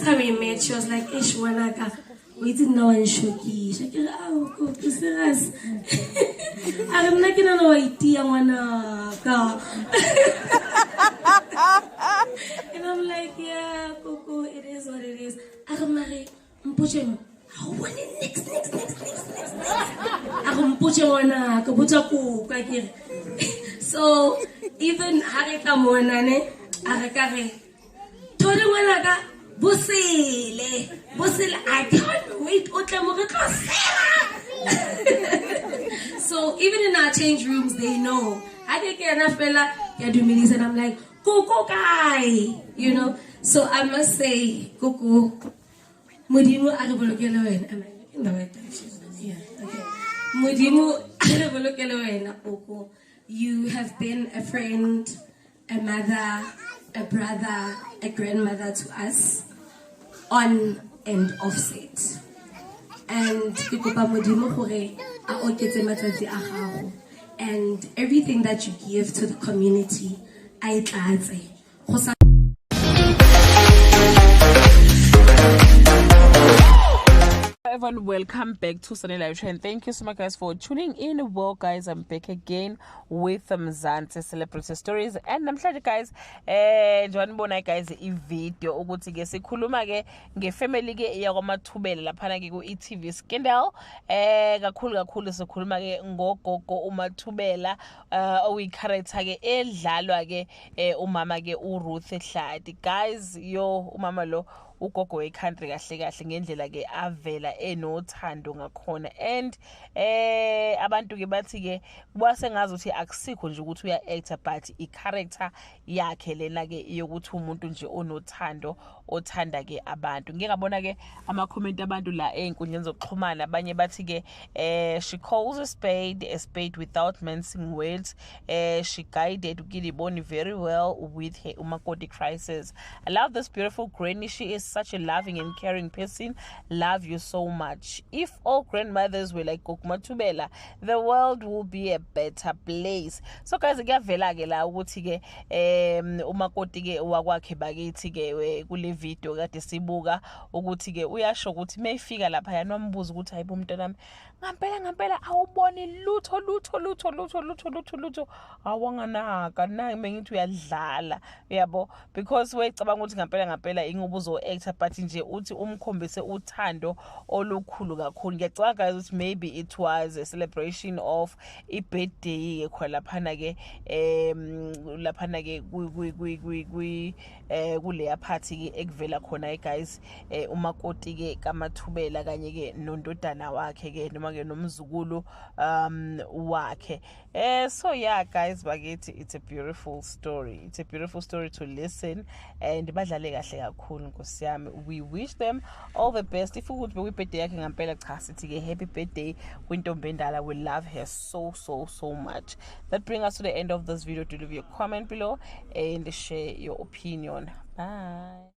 first time we met, she was like, "Ish, wanaka, we didn't know one shoki." She said, "Oh, go serious." I'm not gonna know idea wanaka. And I'm like, "Yeah, Coco, it is what it is." I'm like, "Mpuche, I want it next. I'm puche wanaka, pucha ku, So even harika monane, arakare. Tole wanaka. Bosele, I can't wait. So even in our change rooms, they know. I think enough fella do meetings, and I'm like, Coco guy, you know. So I must say, Coco, Mudimu Arabolokelo. Am I in the right direction? Yeah, okay. Mudimu Arabolokelo, Coco. You have been a friend, a mother, a brother, a grandmother to us. On and offset. And and everything that you give to the community, everyone, welcome back to Sunny Live Show, and thank you so much guys for tuning in. Well guys, I'm back again with Mzansi Celebrity Stories, and I'm sure guys njengoba guys i-video ukuthi ke sikhuluma ke ngefamily ke yakwaMathubela laphana ke ku-e.tv Scandal. Kakhulu sikhuluma ke ngogogo uMathubela oyi-character ke edlalwa ke umama ke uRuth Hladi. Guys, umama lo ugogo we-country kahle ngendlela ke avela enothando ngakhona, and abantu ke bathi ke kwasengazi ukuthi akusikho nje ukuthi uya-actor, but i-character yakhe lena ke yokuthi umuntu nje onothando othanda ke abantu. Ngike ngabona ke ama-comment abantu la ey'nkundleni zokuxhumana, abanye bathi ke she calls a spade without mincing words. She guided Ukidiboni very well with her umakoti crisis. I love this beautiful granny. She is such a loving and caring person. Love you so much. If all grandmothers were like Gogo Mathubela, the world will be a better place. So guys, kuyavela ke la ukuthi ke umakoti ke wakwakhe bakithi ke kule video kade sibuka ukuthi ke uyasho ukuthi mayifika lapha yana wambuza ukuthi hayibo mntanami, ngampela awuboni lutho awanganaka na mengithi uyadlala, yabo, because wayicabanga ukuthi ngampela ingubuzo actor, but nje uthi umkhombise uthando olukhulu kakhulu. Ngiyacabanga guys ukuthi maybe it was a celebration of i-birthday khona laphana ke kuleya party ke ekuvela khona guys umakoti ke kaMathubela kanye ke nondodana wakhe ke noma ke nomzukulu wakhe. So yeah guys, bakithi, it's a beautiful story. It's a beautiful story to listen, and badlale kahle kakhulu Nkosi yami. We wish them all the best. If ukuthi bekwi-birthday yakhe ngampela cha sithi ke happy birthday kwintombi endala. We love her so much. That brings us to the end of this video. Do leave your comment below and share your opinion. Bye.